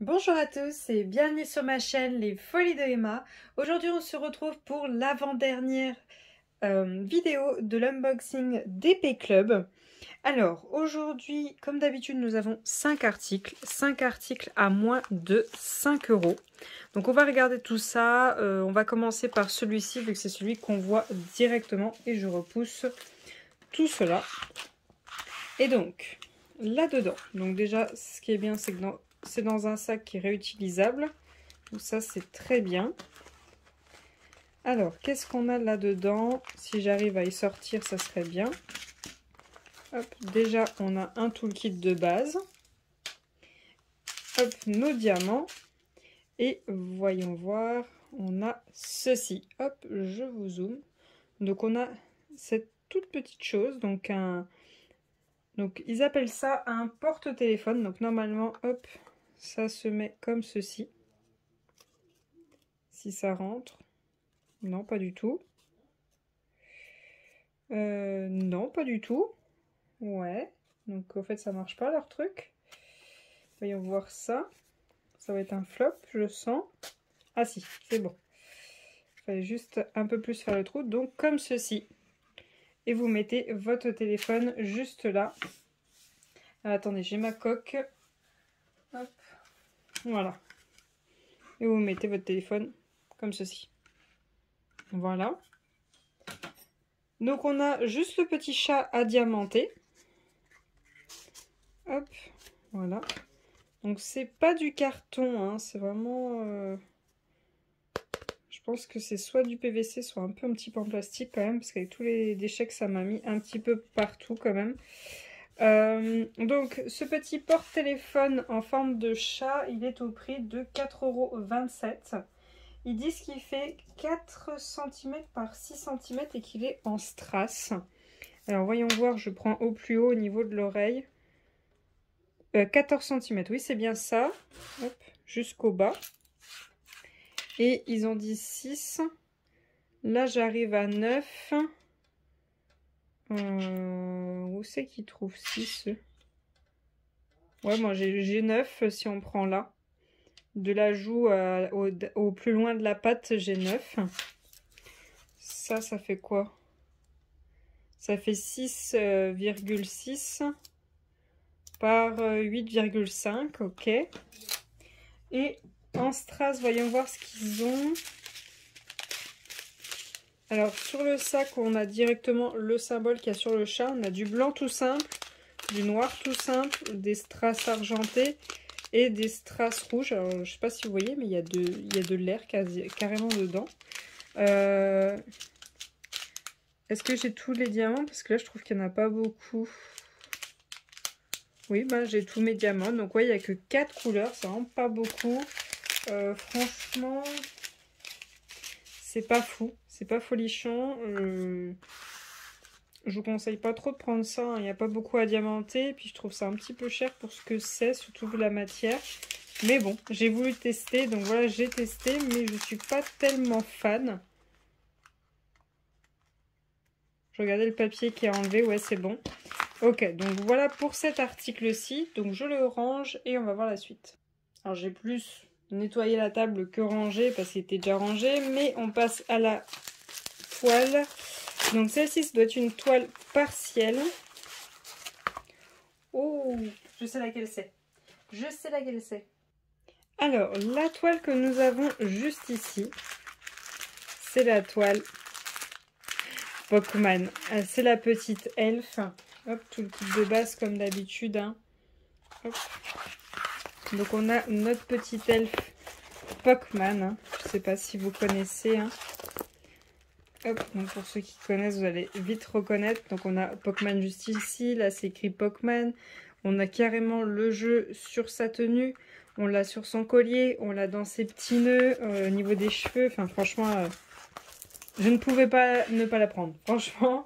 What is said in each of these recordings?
Bonjour à tous et bienvenue sur ma chaîne Les Folies de Emma. Aujourd'hui on se retrouve pour l'avant-dernière vidéo de l'unboxing d'Épée Club. Alors aujourd'hui comme d'habitude nous avons 5 articles à moins de 5 €. Donc on va regarder tout ça, on va commencer par celui-ci vu que c'est celui qu'on voit directement et je repousse tout cela. Et donc là-dedans, donc déjà ce qui est bien c'est que c'est dans un sac qui est réutilisable. Donc ça, c'est très bien. Alors, qu'est-ce qu'on a là-dedans? Si j'arrive à y sortir, ça serait bien. Hop, déjà, on a un toolkit de base. Hop, nos diamants. Et voyons voir, on a ceci. Hop, je vous zoome. Donc, on a cette toute petite chose. Donc, ils appellent ça un porte-téléphone. Donc, normalement, hop, ça se met comme ceci. Si ça rentre. Non, pas du tout. Non, pas du tout. Ouais. Donc, en fait, ça marche pas, leur truc. Voyons voir ça. Ça va être un flop, je sens. Ah si, c'est bon. Il fallait juste un peu plus faire le trou. Donc, comme ceci. Et vous mettez votre téléphone juste là. Alors, attendez, j'ai ma coque. Hop. Voilà. Et vous mettez votre téléphone comme ceci. Voilà. Donc, on a juste le petit chat à diamanter. Hop. Voilà. Donc, c'est pas du carton, hein, c'est vraiment... Je pense que c'est soit du PVC, soit un petit peu en plastique quand même, parce qu'avec tous les déchets que ça m'a mis un petit peu partout quand même. Donc, ce petit porte-téléphone en forme de chat, il est au prix de 4,27 €. Ils disent qu'il fait 4 cm par 6 cm et qu'il est en strass. Alors, voyons voir, je prends au plus haut au niveau de l'oreille. 14 cm, oui, c'est bien ça. Hop, jusqu'au bas. Et ils ont dit 6. Là, j'arrive à 9. Où c'est qu'ils trouvent 6? Ouais, moi j'ai 9 si on prend là. De la joue au plus loin de la patte, j'ai 9. Ça fait quoi? Ça fait 6,6 par 8,5, ok. Et en strass, voyons voir ce qu'ils ont. Alors, sur le sac, on a directement le symbole qu'il y a sur le chat. On a du blanc tout simple, du noir tout simple, des strass argentés et des strass rouges. Alors, je ne sais pas si vous voyez, mais il y a de l'air carrément dedans. Est-ce que j'ai tous les diamants? Parce que là, je trouve qu'il n'y en a pas beaucoup. Oui, bah, j'ai tous mes diamants. Donc, ouais, il n'y a que 4 couleurs. C'est vraiment pas beaucoup. Franchement, c'est pas fou. C'est pas folichon. Je vous conseille pas trop de prendre ça. Hein. Il n'y a pas beaucoup à diamanter. Et puis, je trouve ça un petit peu cher pour ce que c'est, surtout vu la matière. Mais bon, j'ai voulu tester. Donc, voilà, j'ai testé. Mais je suis pas tellement fan. Je regardais le papier qui est enlevé. Ouais, c'est bon. Ok, donc voilà pour cet article-ci. Donc, je le range et on va voir la suite. Alors, j'ai plus nettoyé la table que rangé parce qu'il était déjà rangé. Mais on passe à la toile. Donc celle-ci, ça doit être une toile partielle. Oh, je sais laquelle c'est. Je sais laquelle c'est. Alors, la toile que nous avons juste ici, c'est la toile Pokémon. C'est la petite elfe. Hop, tout le kit de base comme d'habitude. Hein. Hop. Donc on a notre petite elfe Pokémon. Hein. Je ne sais pas si vous connaissez. Hein. Hop, donc pour ceux qui connaissent, vous allez vite reconnaître. Donc on a Pokémon juste ici, là c'est écrit Pokémon. On a carrément le jeu sur sa tenue, on l'a sur son collier, on l'a dans ses petits nœuds, au niveau des cheveux. Enfin franchement, je ne pouvais pas ne pas la prendre. Franchement,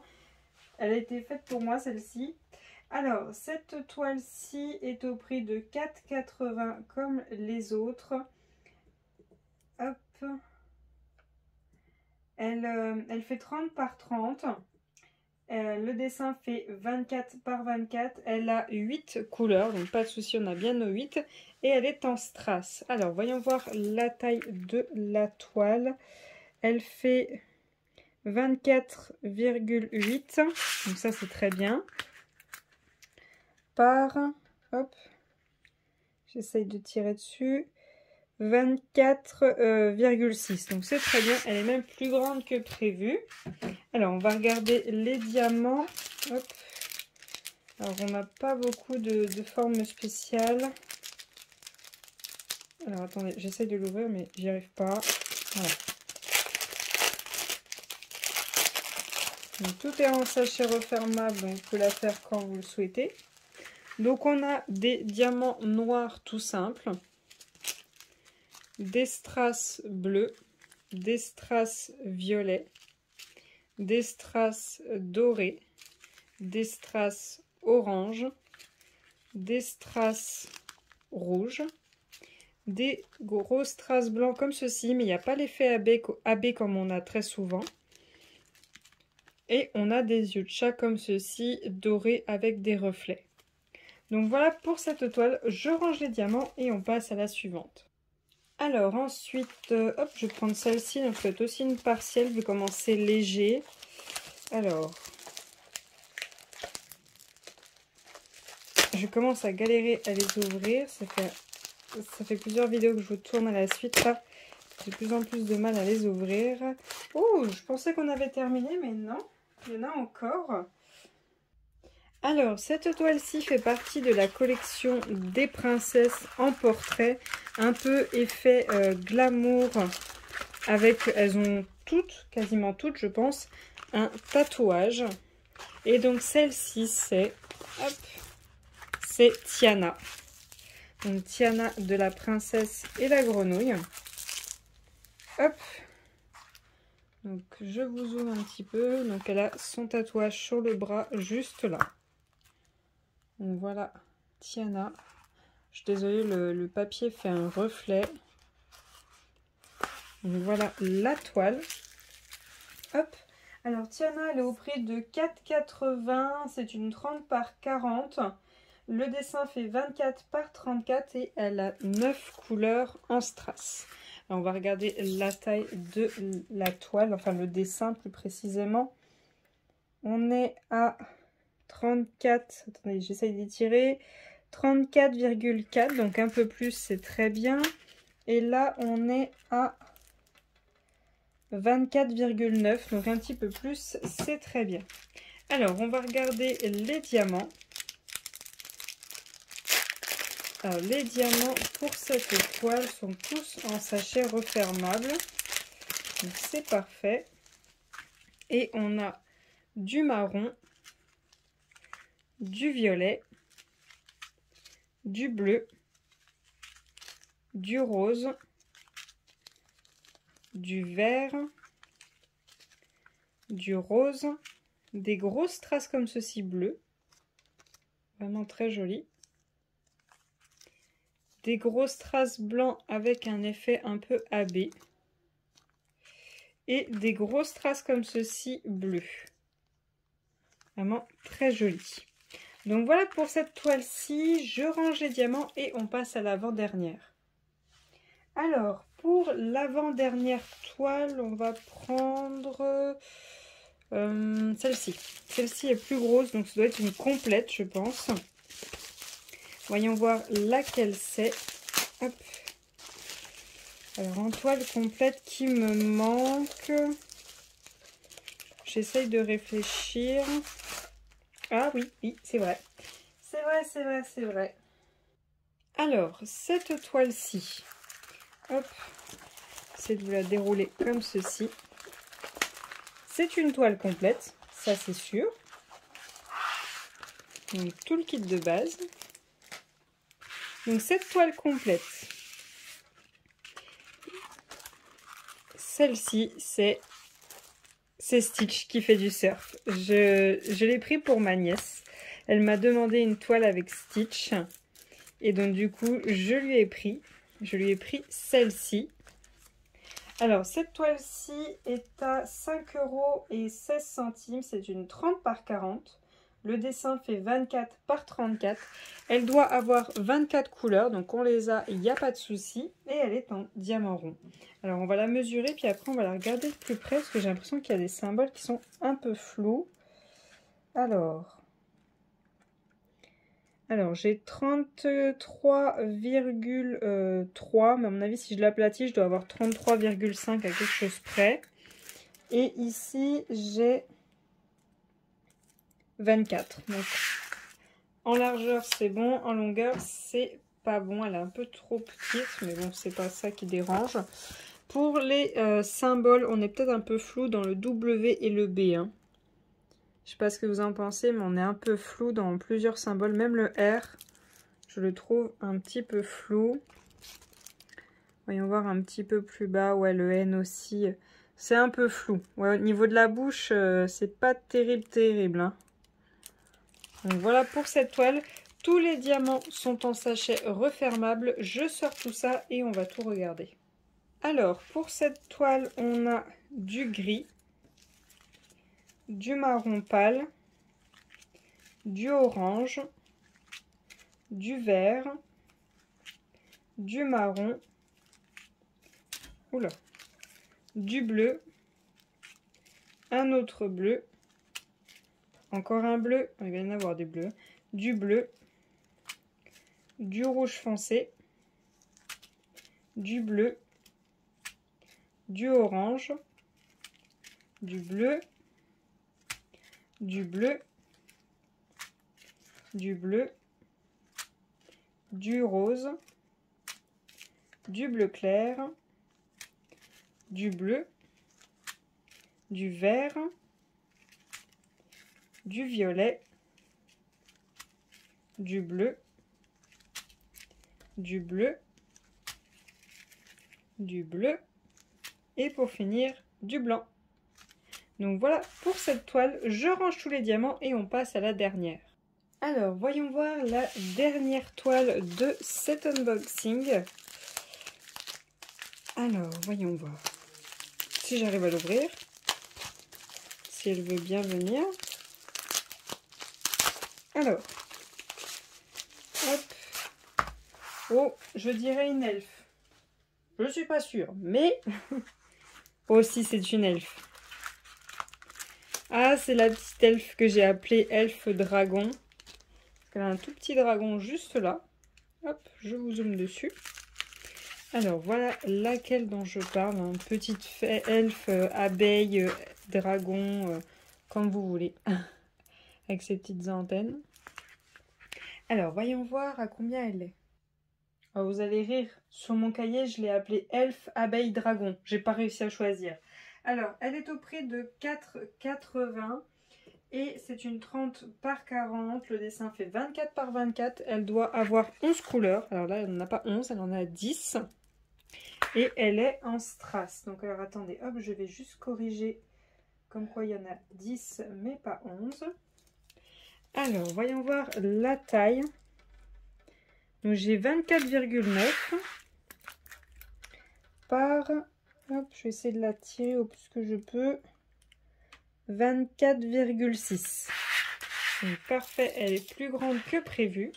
elle a été faite pour moi celle-ci. Alors, cette toile-ci est au prix de 4,80 € comme les autres. Hop. Elle fait 30 par 30. Le dessin fait 24 par 24. Elle a 8 couleurs, donc pas de souci, on a bien nos 8. Et elle est en strass. Alors, voyons voir la taille de la toile. Elle fait 24,8. Donc ça, c'est très bien. Par, hop, j'essaye de tirer dessus. 24,6. Donc c'est très bien. Elle est même plus grande que prévu. Alors, on va regarder les diamants. Hop. Alors, on n'a pas beaucoup de formes spéciales. Alors, attendez, j'essaye de l'ouvrir, mais j'y arrive pas. Voilà. Donc, tout est en sachet refermable, donc vous pouvez la faire quand vous le souhaitez. Donc, on a des diamants noirs tout simples, des strass bleus, des strass violets, des strass dorés, des strass orange, des strass rouges, des gros strass blancs comme ceci, mais il n'y a pas l'effet AB comme on a très souvent. Et on a des yeux de chat comme ceci, dorés avec des reflets. Donc voilà pour cette toile, je range les diamants et on passe à la suivante. Alors ensuite, hop, je vais prendre celle-ci, donc c'est aussi une partielle, je vais commencer léger. Alors, je commence à galérer à les ouvrir, ça fait plusieurs vidéos que je vous tourne à la suite, là, j'ai de plus en plus de mal à les ouvrir. Oh, je pensais qu'on avait terminé, mais non, il y en a encore. Alors, cette toile-ci fait partie de la collection des princesses en portrait, un peu effet glamour, avec, elles ont toutes, quasiment toutes je pense, un tatouage. Et donc celle-ci c'est Tiana. Donc Tiana de la princesse et la grenouille. Hop. Donc je vous zoome un petit peu. Donc elle a son tatouage sur le bras juste là. Donc voilà Tiana. Je suis désolée, le papier fait un reflet. Donc voilà la toile. Hop. Alors Tiana, elle est au prix de 4,80. C'est une 30 par 40. Le dessin fait 24 par 34 et elle a 9 couleurs en strass. Alors, on va regarder la taille de la toile, enfin le dessin plus précisément. On est à 34, attendez, j'essaye d'étirer, 34,4, donc un peu plus, c'est très bien. Et là, on est à 24,9, donc un petit peu plus, c'est très bien. Alors, on va regarder les diamants. Alors, les diamants pour cette toile sont tous en sachet refermable. Donc, c'est parfait. Et on a du marron, du violet, du bleu, du rose, du vert, du rose, des grosses strass comme ceci bleues, vraiment très joli, des grosses strass blancs avec un effet un peu AB et des grosses strass comme ceci bleues, vraiment très joli. Donc voilà pour cette toile-ci, je range les diamants et on passe à l'avant-dernière. Alors, pour l'avant-dernière toile, on va prendre celle-ci. Celle-ci est plus grosse, donc ça doit être une complète, je pense. Voyons voir laquelle c'est. Hop. Alors, en toile complète qui me manque. J'essaye de réfléchir. Ah oui, oui, c'est vrai. C'est vrai, c'est vrai, c'est vrai. Alors, cette toile-ci. Hop. J'essaie de vous la dérouler comme ceci. C'est une toile complète, ça c'est sûr. Donc tout le kit de base. Donc cette toile complète, celle-ci c'est Stitch qui fait du surf. Je l'ai pris pour ma nièce. Elle m'a demandé une toile avec Stitch. Et donc du coup je lui ai pris celle-ci. Alors, cette toile-ci est à 5,16 €. C'est une 30 par 40. Le dessin fait 24 par 34. Elle doit avoir 24 couleurs, donc on les a, il n'y a pas de souci. Et elle est en diamant rond. Alors, on va la mesurer, puis après, on va la regarder de plus près, parce que j'ai l'impression qu'il y a des symboles qui sont un peu flous. Alors j'ai 33,3, mais à mon avis, si je l'aplatis, je dois avoir 33,5 à quelque chose près. Et ici, j'ai 24. Donc, en largeur, c'est bon. En longueur, c'est pas bon. Elle est un peu trop petite, mais bon, c'est pas ça qui dérange. Pour les symboles, on est peut-être un peu flou dans le W et le B. Hein. Je sais pas ce que vous en pensez, mais on est un peu flou dans plusieurs symboles. Même le R, je le trouve un petit peu flou. Voyons voir un petit peu plus bas. Ouais, le N aussi. C'est un peu flou. Ouais, au niveau de la bouche, c'est pas terrible. Hein. Donc voilà pour cette toile. Tous les diamants sont en sachet refermable. Je sors tout ça et on va tout regarder. Alors, pour cette toile, on a du gris, du marron pâle, du orange, du vert, du marron, oula, du bleu, un autre bleu, encore un bleu, il va y en avoir des bleus, du bleu, du rouge foncé, du bleu, du orange, du bleu, du bleu, du bleu, du rose, du bleu clair, du bleu, du vert, du violet, du bleu, du bleu, du bleu et pour finir du blanc. Donc voilà pour cette toile, je range tous les diamants et on passe à la dernière. Alors voyons voir la dernière toile de cet unboxing. Alors voyons voir si j'arrive à l'ouvrir, si elle veut bien venir. Alors, hop, oh, je dirais une elfe. Je suis pas sûre, mais aussi c'est une elfe. Ah, c'est la petite elfe que j'ai appelée elfe dragon. Elle a un tout petit dragon juste là. Hop, je vous zoome dessus. Alors, voilà laquelle dont je parle. Hein. Petite elfe, abeille, dragon, comme vous voulez. Avec ses petites antennes. Alors, voyons voir à combien elle est. Oh, vous allez rire. Sur mon cahier, je l'ai appelée elfe, abeille, dragon. J'ai pas réussi à choisir. Alors, elle est au prix de 4,80 et c'est une 30 par 40. Le dessin fait 24 par 24. Elle doit avoir 11 couleurs. Alors là, elle n'en a pas 11, elle en a 10. Et elle est en strass. Donc, alors attendez, hop, je vais juste corriger. Comme quoi, il y en a 10, mais pas 11. Alors, voyons voir la taille. Donc, j'ai 24,9 par... Hop, je vais essayer de la tirer au plus que je peux. 24,6. Donc parfait, elle est plus grande que prévu.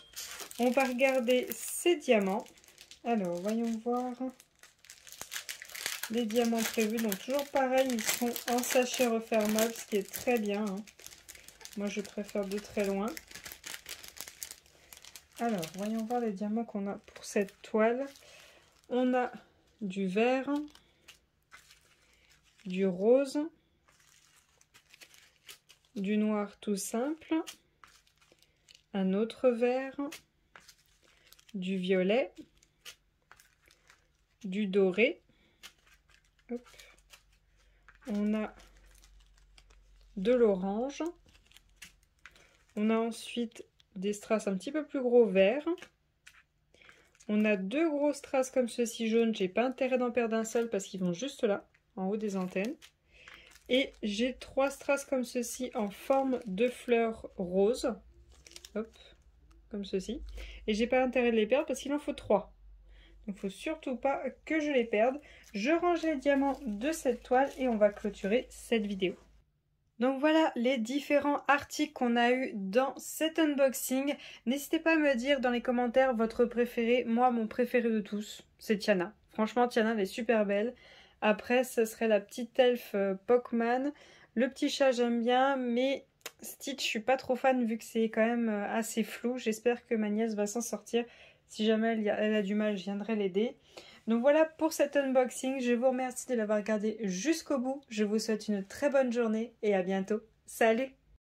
On va regarder ces diamants. Alors, voyons voir les diamants prévus. Donc toujours pareil, ils sont en sachet refermable, ce qui est très bien. Hein. Moi, je préfère de très loin. Alors, voyons voir les diamants qu'on a pour cette toile. On a du vert, du rose, du noir tout simple, un autre vert, du violet, du doré. Hop. On a de l'orange. On a ensuite des strass un petit peu plus gros verts. On a deux gros strass comme ceci jaunes. J'ai pas intérêt d'en perdre un seul parce qu'ils vont juste là, en haut des antennes. Et j'ai trois strass comme ceci en forme de fleurs roses. Hop, comme ceci. Et j'ai pas intérêt de les perdre parce qu'il en faut 3. Il ne faut surtout pas que je les perde. Je range les diamants de cette toile et on va clôturer cette vidéo. Donc voilà les différents articles qu'on a eu dans cet unboxing. N'hésitez pas à me dire dans les commentaires votre préféré. Moi, mon préféré de tous, c'est Tiana. Franchement, Tiana, elle est super belle. Après, ce serait la petite elfe Pokémon. Le petit chat, j'aime bien, mais Stitch, je suis pas trop fan vu que c'est quand même assez flou. J'espère que ma nièce va s'en sortir. Si jamais elle a du mal, je viendrai l'aider. Donc voilà pour cet unboxing, je vous remercie de l'avoir regardé jusqu'au bout, je vous souhaite une très bonne journée et à bientôt. Salut!